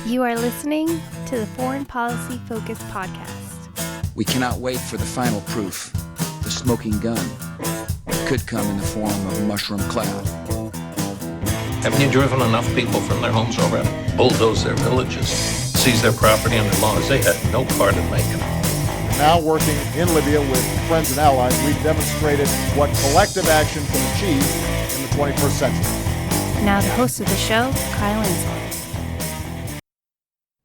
You are listening to the Foreign Policy Focus podcast. We cannot wait for the final proof. The smoking gun could come in the form of a mushroom cloud. Haven't you driven enough people from their homes already? Bulldoze their villages, seize their property and their laws. They had no part in making it. Now working in Libya with friends and allies, we've demonstrated what collective action can achieve in the 21st century. Now the host of the show, Kyle Inslee.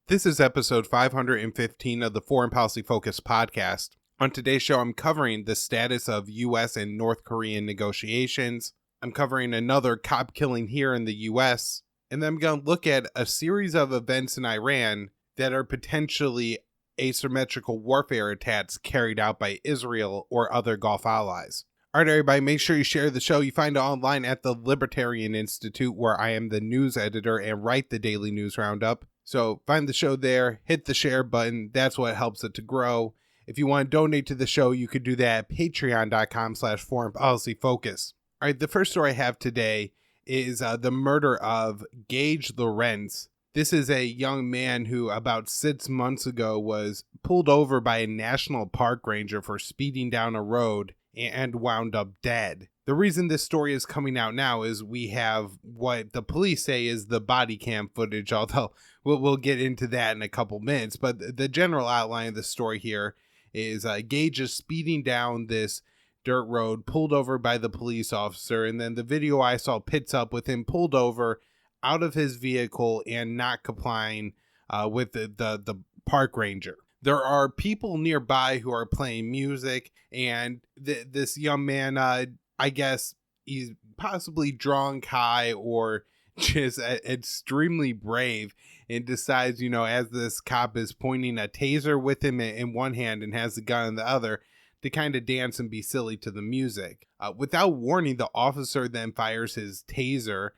This is episode 515 of the Foreign Policy Focus podcast. On today's show, I'm covering the status of U.S. and North Korean negotiations. I'm covering another cop killing here in the U.S. And then I'm going to look at a series of events in Iran that are potentially asymmetrical warfare attacks carried out by Israel or other Gulf allies. All right, everybody, make sure you share the show. You find it online at the Libertarian Institute, where I am the news editor and write the daily news roundup. So find the show there, hit the share button. That's what helps it to grow. If you want to donate to the show, you could do that at patreon.com/foreignpolicyfocus. All right, the first story I have today is the murder of Gage Lorenz. This is a young man who about 6 months ago was pulled over by a national park ranger for speeding down a road and wound up dead. The reason this story is coming out now is we have what the police say is the body cam footage, although we'll get into that in a couple minutes. But the general outline of the story here is Gage is speeding down this dirt road, pulled over by the police officer, and then the video I saw pits up with him pulled over out of his vehicle and not complying with the park ranger. There are people nearby who are playing music, and this young man, I guess he's possibly drunk, high, or just extremely brave, and decides, as this cop is pointing a taser with him in one hand and has the gun in the other, to kind of dance and be silly to the music. Without warning, the officer then fires his taser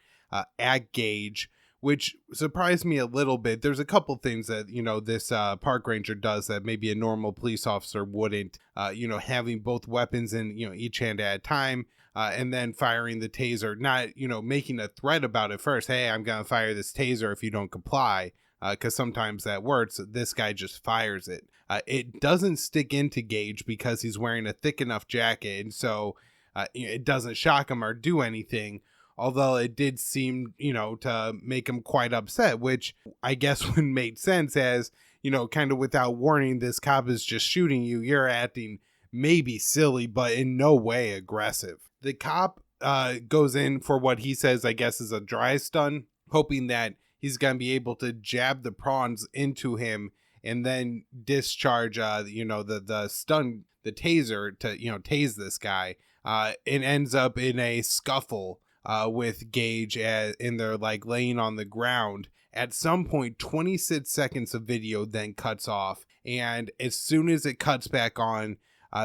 at Gage, which surprised me a little bit. There's a couple things that, this park ranger does that maybe a normal police officer wouldn't, having both weapons in, each hand at a time, and then firing the taser, not, making a threat about it first. Hey, I'm going to fire this taser if you don't comply, because sometimes that works. This guy just fires it. It doesn't stick into Gage because he's wearing a thick enough jacket, and so it doesn't shock him or do anything. Although it did seem, to make him quite upset, which I guess would make sense as, kind of without warning, this cop is just shooting you. You're acting maybe silly, but in no way aggressive. The cop goes in for what he says, I guess, is a dry stun, hoping that he's going to be able to jab the prongs into him and then discharge, the stun, the taser to, tase this guy. It ends up in a scuffle with Gage and they're like laying on the ground. At some point, 26 seconds of video then cuts off, and as soon as it cuts back on,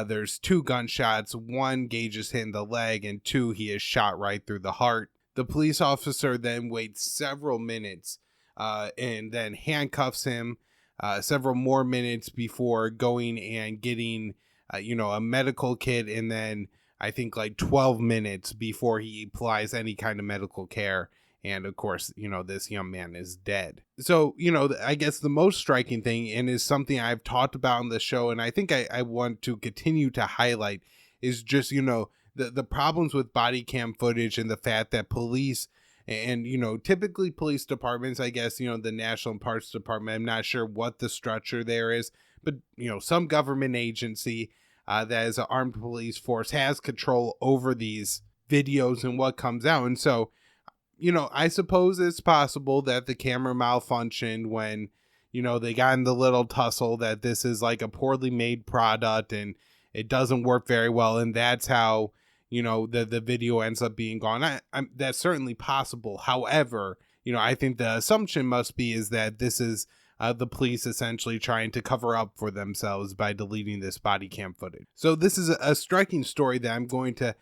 there's two gunshots. One, Gage is hit in the leg, and two, he is shot right through the heart. The police officer then waits several minutes and then handcuffs him several more minutes before going and getting a medical kit, and then I think like 12 minutes before he applies any kind of medical care. And of course, this young man is dead. So, I guess the most striking thing, and is something I've talked about on the show, and I think I want to continue to highlight, is just, the problems with body cam footage and the fact that police and, typically police departments, I guess, the National Parks Department, I'm not sure what the structure there is, but, some government agency that is an armed police force has control over these videos and what comes out. And so, I suppose it's possible that the camera malfunctioned when, they got in the little tussle, that this is like a poorly made product and it doesn't work very well. And that's how, the video ends up being gone. That's certainly possible. However, I think the assumption must be is that this is the police essentially trying to cover up for themselves by deleting this body cam footage. So this is a striking story that I'm going to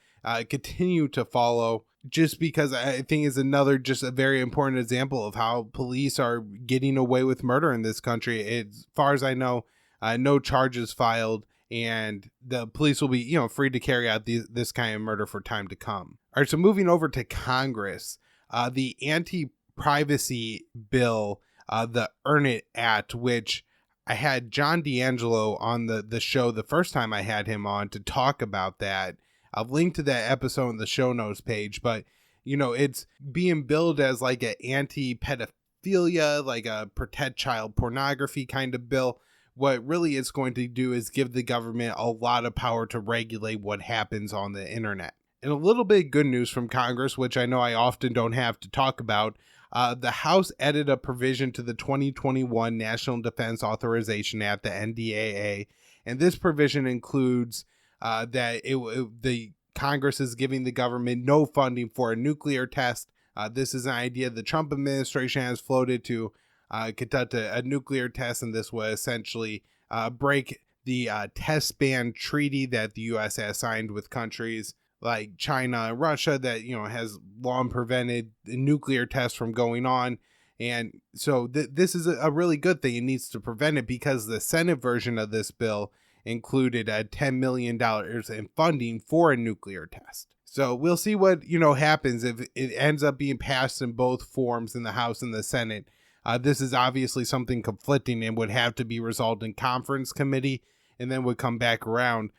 continue to follow, just because I think is another just a very important example of how police are getting away with murder in this country. As far as I know, no charges filed, and the police will be, free to carry out this kind of murder for time to come. All right, so moving over to Congress, the anti-privacy bill the Earn It Act, which I had John Dangelo on the show the first time I had him on to talk about that. I'll link to that episode in the show notes page, but it's being billed as like an anti-pedophilia, like a protect child pornography kind of bill. What really it's going to do is give the government a lot of power to regulate what happens on the internet. And a little bit of good news from Congress, which I know I often don't have to talk about. The House added a provision to the 2021 National Defense Authorization Act, the NDAA, and this provision includes that the Congress is giving the government no funding for a nuclear test. This is an idea the Trump administration has floated to conduct a nuclear test, and this will essentially break the test ban treaty that the U.S. has signed with countries like China and Russia that has long prevented the nuclear tests from going on. And so this is a really good thing. It needs to prevent it because the Senate version of this bill included $10 million in funding for a nuclear test. So we'll see what happens if it ends up being passed in both forms in the House and the Senate. This is obviously something conflicting and would have to be resolved in conference committee and then would come back around.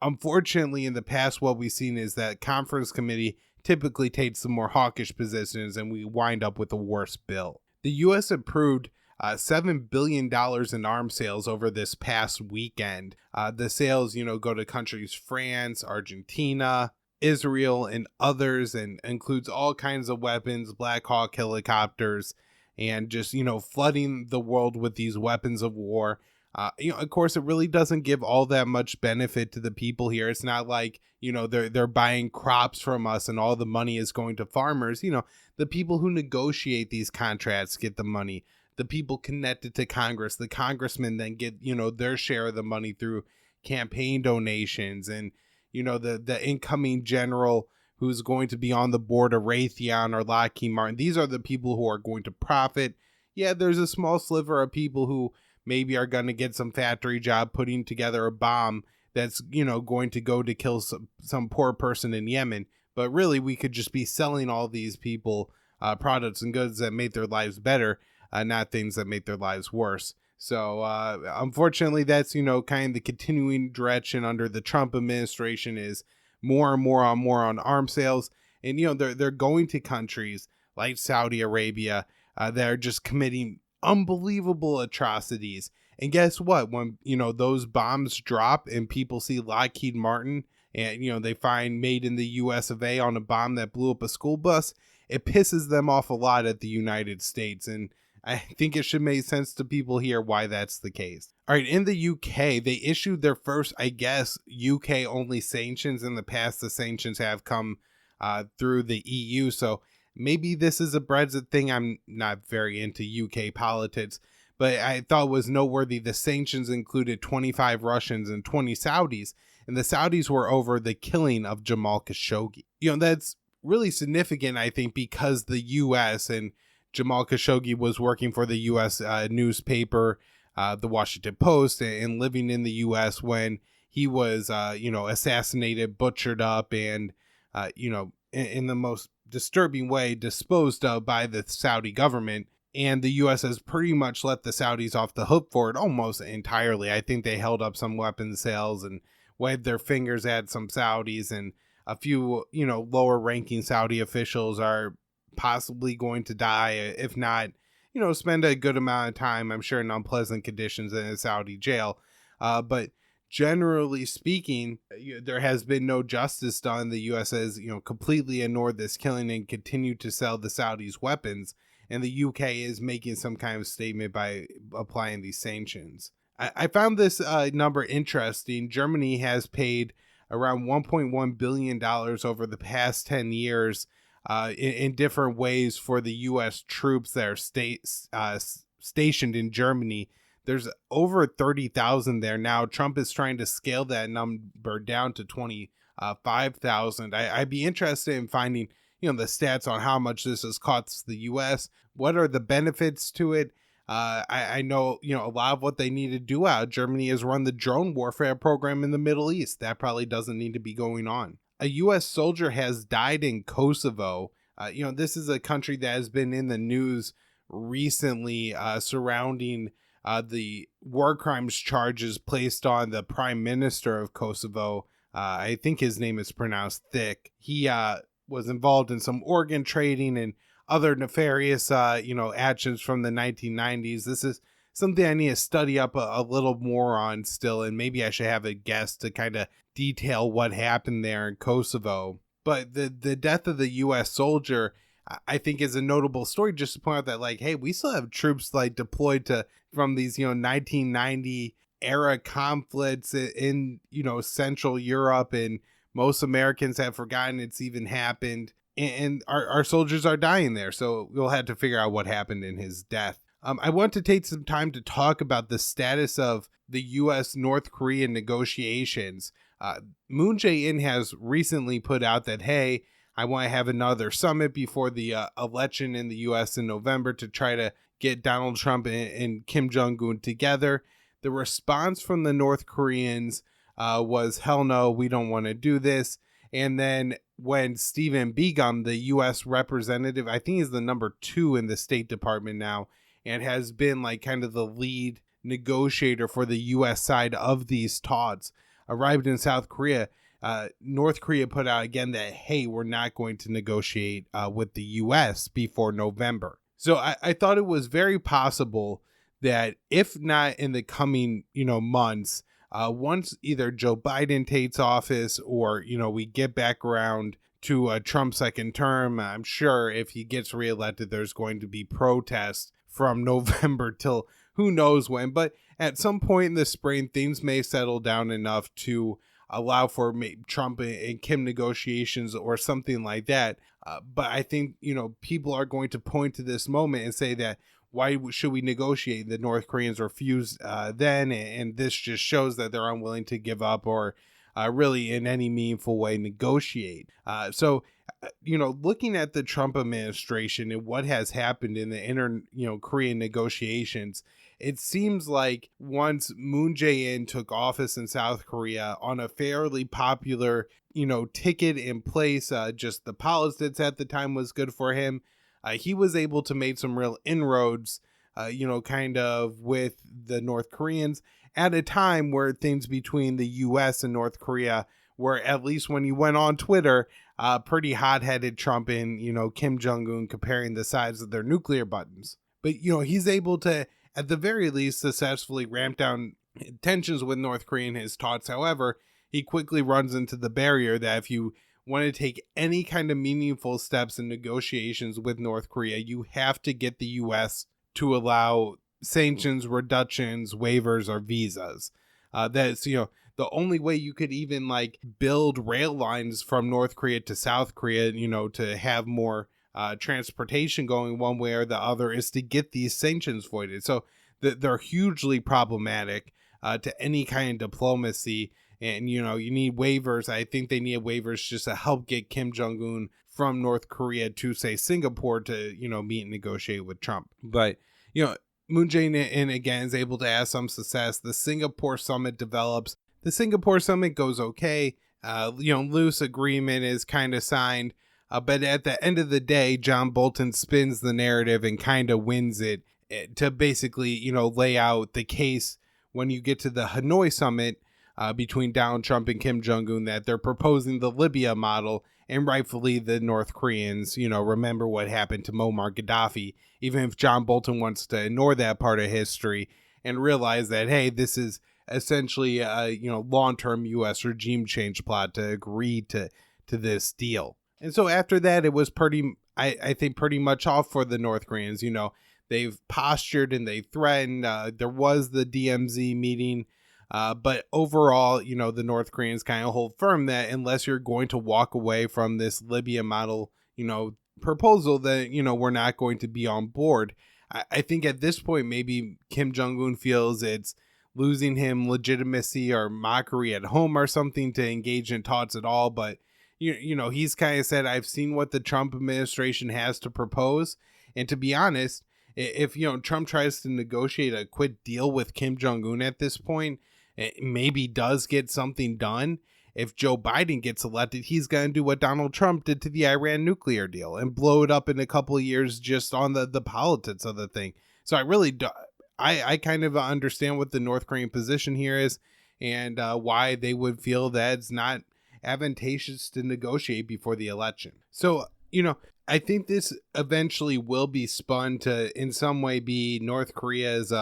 Unfortunately, in the past, what we've seen is that conference committee typically takes some more hawkish positions and we wind up with a worse bill. The U.S. approved $7 billion in arms sales over this past weekend. The sales, go to countries France, Argentina, Israel, and others, and includes all kinds of weapons, Black Hawk helicopters, and just, flooding the world with these weapons of war. Of course, it really doesn't give all that much benefit to the people here. It's not like, they're buying crops from us and all the money is going to farmers. The people who negotiate these contracts get the money. The people connected to Congress, the congressmen then get, their share of the money through campaign donations. And, the incoming general who's going to be on the board of Raytheon or Lockheed Martin, these are the people who are going to profit. Yeah, there's a small sliver of people who maybe are going to get some factory job putting together a bomb that's, going to go to kill some poor person in Yemen. But really, we could just be selling all these people products and goods that make their lives better, not things that make their lives worse. So unfortunately, that's, kind of the continuing direction under the Trump administration is more and more on arms sales. And, they're going to countries like Saudi Arabia that are just committing unbelievable atrocities. And guess what? When those bombs drop and people see Lockheed Martin and they find made in the US of A on a bomb that blew up a school bus, it pisses them off a lot at the United States. And I think it should make sense to people here why that's the case. All right, in the UK, they issued their first, I guess, UK only sanctions. In the past, the sanctions have come through the EU. So maybe this is a Brexit thing. I'm not very into UK politics, but I thought it was noteworthy. The sanctions included 25 Russians and 20 Saudis, and the Saudis were over the killing of Jamal Khashoggi. That's really significant, I think, because the U.S. and Jamal Khashoggi was working for the U.S. Newspaper, the Washington Post, and living in the U.S. when he was, assassinated, butchered up, and, in the most disturbing way disposed of by the Saudi government. And the U.S. has pretty much let the Saudis off the hook for it almost entirely. I think they held up some weapons sales and waved their fingers at some Saudis, and a few, lower ranking Saudi officials are possibly going to die, if not, spend a good amount of time, I'm sure, in unpleasant conditions in a Saudi jail. But generally speaking, there has been no justice done. The U.S. has, completely ignored this killing and continued to sell the Saudis weapons. And the UK is making some kind of statement by applying these sanctions. I found this number interesting. Germany has paid around $1.1 billion over the past 10 years in different ways for the U.S. troops that are stationed in Germany. There's over 30,000 there now. Trump is trying to scale that number down to 25,000. I'd be interested in finding, the stats on how much this has cost the U.S. What are the benefits to it? I know, a lot of what they need to do out. Germany has run the drone warfare program in the Middle East. That probably doesn't need to be going on. A U.S. soldier has died in Kosovo. This is a country that has been in the news recently surrounding the war crimes charges placed on the prime minister of Kosovo. I think his name is pronounced Thick. He was involved in some organ trading and other nefarious, actions from the 1990s. This is something I need to study up a little more on still, and maybe I should have a guest to kind of detail what happened there in Kosovo. But the death of the U.S. soldier, I think, is a notable story, just to point out that, like, hey, we still have troops like deployed from these 1990 era conflicts in Central Europe, and most Americans have forgotten it's even happened, and our soldiers are dying there. So we'll have to figure out what happened in his death. I want to take some time to talk about the status of the U.S. North Korean negotiations. Moon Jae-in has recently put out that, hey, I want to have another summit before the election in the U.S. in November to try to get Donald Trump and Kim Jong-un together. The response from the North Koreans was, hell no, we don't want to do this. And then when Stephen Biegun, the U.S. representative, I think he's the number 2 in the State Department now, and has been like kind of the lead negotiator for the U.S. side of these talks, arrived in South Korea. North Korea put out again that, hey, we're not going to negotiate with the U.S. before November. So I thought it was very possible that if not in the coming, months, once either Joe Biden takes office or, we get back around to a Trump second term, I'm sure if he gets reelected, there's going to be protests from November till who knows when. But at some point in the spring, things may settle down enough to allow for Trump and Kim negotiations or something like that. But I think, people are going to point to this moment and say that, why should we negotiate? The North Koreans refused then, and this just shows that they're unwilling to give up or really in any meaningful way negotiate. So, looking at the Trump administration and what has happened in the Korean negotiations, it seems like once Moon Jae-in took office in South Korea on a fairly popular, ticket in place, just the politics at the time was good for him. He was able to make some real inroads, kind of with the North Koreans at a time where things between the U.S. and North Korea were, at least when you went on Twitter, pretty hot-headed. Trump and, Kim Jong-un comparing the size of their nuclear buttons. But, he's able to, at the very least, successfully ramp down tensions with North Korea in his talks. However, he quickly runs into the barrier that if you want to take any kind of meaningful steps in negotiations with North Korea, you have to get the U.S. to allow sanctions, reductions, waivers, or visas. That's, the only way you could even build rail lines from North Korea to South Korea, to have more transportation going one way or the other, is to get these sanctions voided. So they're hugely problematic to any kind of diplomacy. And, you need waivers. I think they need waivers just to help get Kim Jong-un from North Korea to, say, Singapore to, meet and negotiate with Trump. But, Moon Jae-in, again, is able to have some success. The Singapore summit develops. The Singapore summit goes okay. Loose agreement is kind of signed. But at the end of the day, John Bolton spins the narrative and kind of wins it to basically, lay out the case when you get to the Hanoi summit between Donald Trump and Kim Jong-un, that they're proposing the Libya model, and rightfully the North Koreans, remember what happened to Muammar Gaddafi, even if John Bolton wants to ignore that part of history and realize that, hey, this is essentially a, long-term U.S. regime change plot to agree to this deal. And so after that, it was I think pretty much off for the North Koreans. They've postured and they threatened. There was the DMZ meeting. But overall, the North Koreans kind of hold firm that unless you're going to walk away from this Libya model, proposal, that, we're not going to be on board. I think at this point, maybe Kim Jong-un feels it's losing him legitimacy or mockery at home or something to engage in talks at all. But, he's kind of said, I've seen what the Trump administration has to propose. And to be honest, if, Trump tries to negotiate a quick deal with Kim Jong-un at this point, it maybe does get something done. if Joe Biden gets elected, he's going to do what Donald Trump did to the Iran nuclear deal and blow it up in a couple of years just on the politics of the thing. So I really do, I kind of understand what the North Korean position here is and why they would feel that it's not advantageous to negotiate before the election. So, I think this eventually will be spun to in some way be North Korea's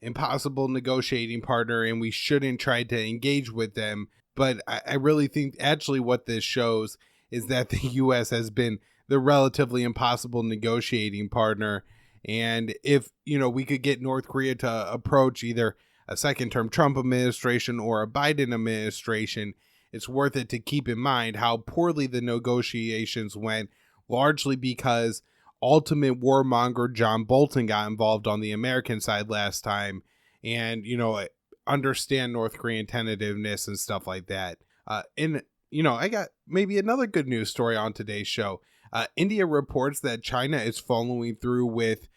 impossible negotiating partner, and we shouldn't try to engage with them. But I really think actually what this shows is that the U.S. has been the relatively impossible negotiating partner. And if, we could get North Korea to approach either a second-term Trump administration or a Biden administration, it's worth it to keep in mind how poorly the negotiations went, largely because ultimate warmonger John Bolton got involved on the American side last time. And, understand North Korean tentativeness and stuff like that. I got maybe another good news story on today's show. India reports that China is following through with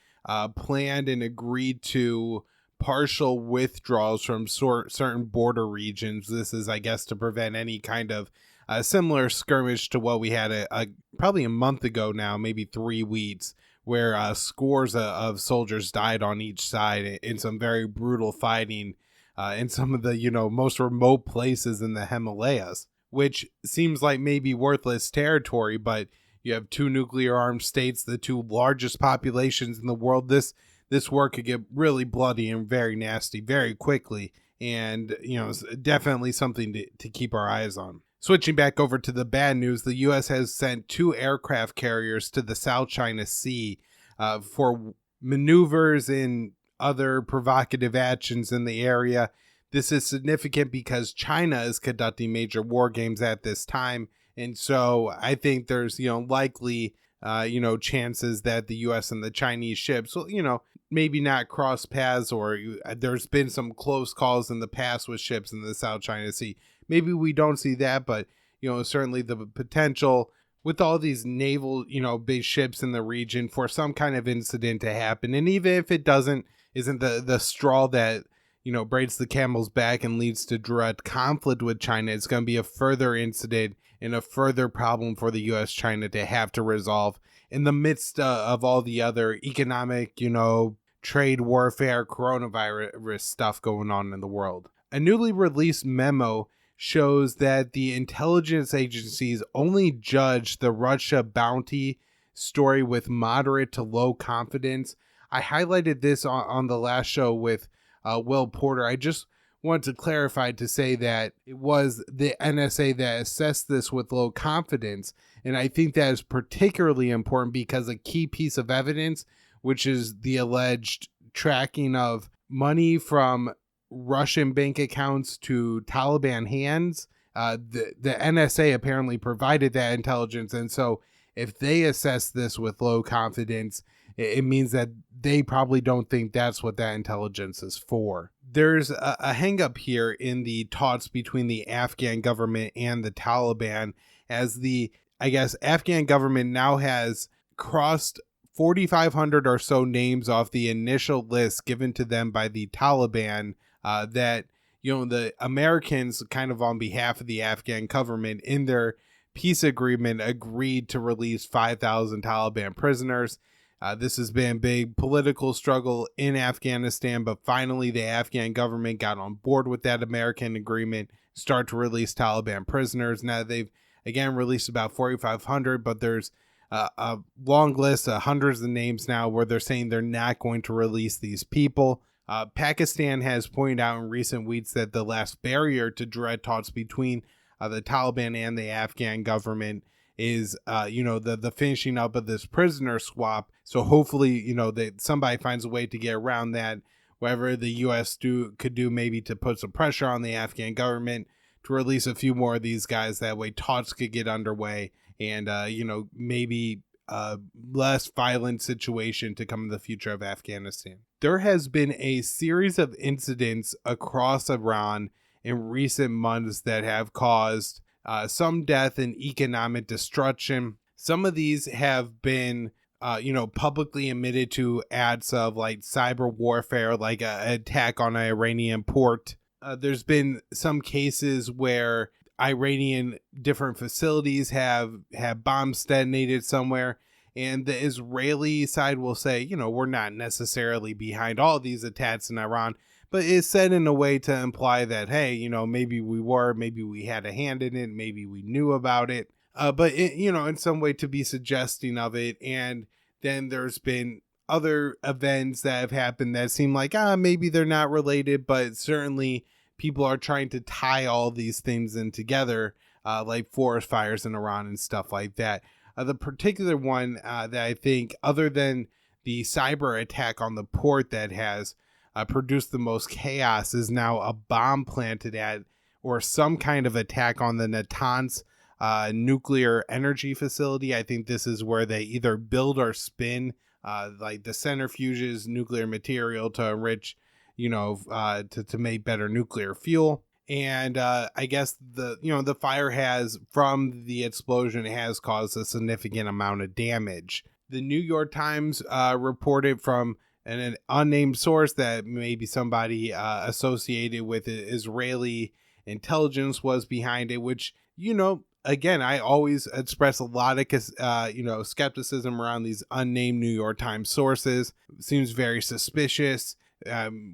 planned and agreed to partial withdrawals from certain border regions. This is, I guess, to prevent any kind of similar skirmish to what we had probably a month ago now, maybe 3 weeks, where scores of soldiers died on each side in some very brutal fighting in some of the, most remote places in the Himalayas, which seems like maybe worthless territory, but you have 2 nuclear armed states, the 2 largest populations in the world. This war could get really bloody and very nasty very quickly. And, it's definitely something to keep our eyes on. Switching back over to the bad news, the U.S. has sent 2 aircraft carriers to the South China Sea for maneuvers in other provocative actions in the area. This is significant because China is conducting major war games at this time. And so I think there's, likely, chances that the U.S. and the Chinese ships will, maybe not cross paths, or there's been some close calls in the past with ships in the South China Sea. Maybe we don't see that, but, certainly the potential with all these naval, big ships in the region for some kind of incident to happen. And even if it isn't the straw that, breaks the camel's back and leads to direct conflict with China, it's going to be a further incident and a further problem for the U.S.-China to have to resolve in the midst of all the other economic, trade warfare, coronavirus stuff going on in the world. A newly released memo shows that the intelligence agencies only judge the Russia bounty story with moderate to low confidence. I highlighted this on the last show with Will Porter. I just want to clarify to say that it was the NSA that assessed this with low confidence. And I think that is particularly important because a key piece of evidence, which is the alleged tracking of money from Russian bank accounts to Taliban hands, the NSA apparently provided that intelligence. And so if they assess this with low confidence, it means that they probably don't think that's what that intelligence is for. There's a hang up here in the talks between the Afghan government and the Taliban, as the, Afghan government now has crossed 4,500 or so names off the initial list given to them by the Taliban that, the Americans kind of on behalf of the Afghan government in their peace agreement agreed to release 5,000 Taliban prisoners. This has been a big political struggle in Afghanistan, but finally the Afghan government got on board with that American agreement, start to release Taliban prisoners. Now they've, again, released about 4,500, but there's a long list of hundreds of names now where they're saying they're not going to release these people. Pakistan has pointed out in recent weeks that the last barrier to direct talks between the Taliban and the Afghan government is, the finishing up of this prisoner swap. So hopefully, that somebody finds a way to get around that, whatever the U.S. could do maybe to put some pressure on the Afghan government to release a few more of these guys. That way talks could get underway and, maybe a less violent situation to come in the future of Afghanistan. There has been a series of incidents across Iran in recent months that have caused some death and economic destruction. Some of these have been, publicly admitted to acts of like cyber warfare, like an attack on an Iranian port. There's been some cases where Iranian different facilities have bombs detonated somewhere. And the Israeli side will say, we're not necessarily behind all these attacks in Iran, but it's said in a way to imply that, hey, maybe we were, maybe we had a hand in it, maybe we knew about it, but in some way to be suggesting of it. And then there's been other events that have happened that seem like, maybe they're not related, but certainly people are trying to tie all these things in together, like forest fires in Iran and stuff like that. The particular one that I think, other than the cyber attack on the port that has produced the most chaos, is now a bomb planted at, or some kind of attack on the Natanz nuclear energy facility. I think this is where they either build or spin like the centrifuges nuclear material to enrich, to make better nuclear fuel. And I guess the fire has, from the explosion, has caused a significant amount of damage. The New York Times reported from an unnamed source that maybe somebody associated with Israeli intelligence was behind it, which, again, I always express a lot of, skepticism around these unnamed New York Times sources. It seems very suspicious.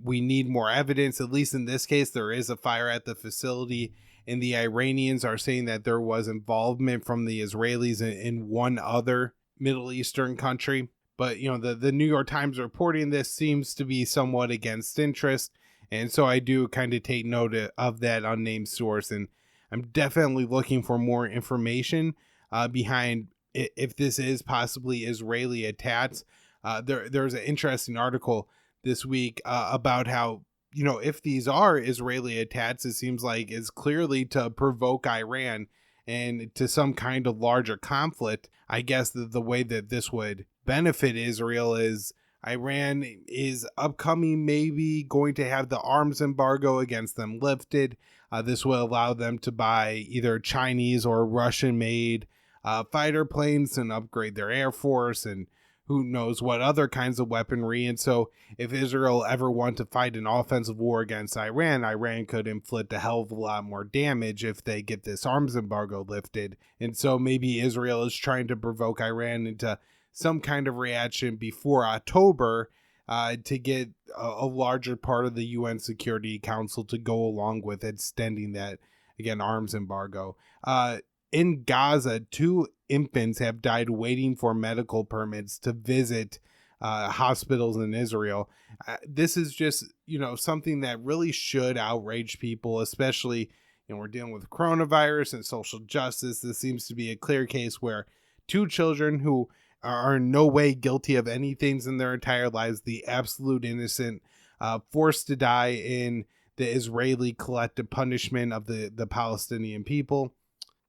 We need more evidence. At least in this case, there is a fire at the facility, and the Iranians are saying that there was involvement from the Israelis in one other Middle Eastern country. But, the New York Times reporting this seems to be somewhat against interest. And so I do kind of take note of that unnamed source. And I'm definitely looking for more information behind if this is possibly Israeli attacks. There's an interesting article this week about how, if these are Israeli attacks, it seems like it's clearly to provoke Iran and to some kind of larger conflict. I guess the way that this would benefit Israel is Iran is upcoming, maybe going to have the arms embargo against them lifted. This will allow them to buy either Chinese or Russian made fighter planes and upgrade their air force, and who knows what other kinds of weaponry. And so if Israel ever want to fight an offensive war against Iran, Iran could inflict a hell of a lot more damage if they get this arms embargo lifted. And so maybe Israel is trying to provoke Iran into some kind of reaction before October to get a larger part of the UN Security Council to go along with extending that, again, arms embargo. In Gaza, 2 infants have died waiting for medical permits to visit hospitals in Israel. This is just, something that really should outrage people, especially, we're dealing with coronavirus and social justice. This seems to be a clear case where 2 children who are in no way guilty of anything in their entire lives, the absolute innocent, forced to die in the Israeli collective punishment of the Palestinian people.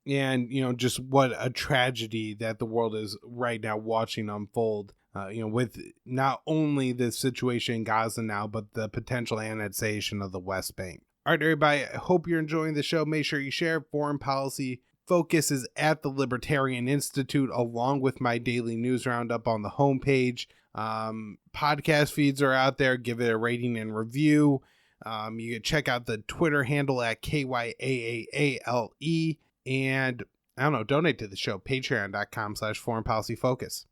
And, just what a tragedy that the world is right now watching unfold, with not only the situation in Gaza now, but the potential annexation of the West Bank. All right, everybody, I hope you're enjoying the show. Make sure you share. Foreign Policy Focus is at the Libertarian Institute, along with my daily news roundup on the homepage. Podcast feeds are out there. Give it a rating and review. You can check out the Twitter handle at KYAAALE. And, donate to the show, patreon.com/foreignpolicyfocus.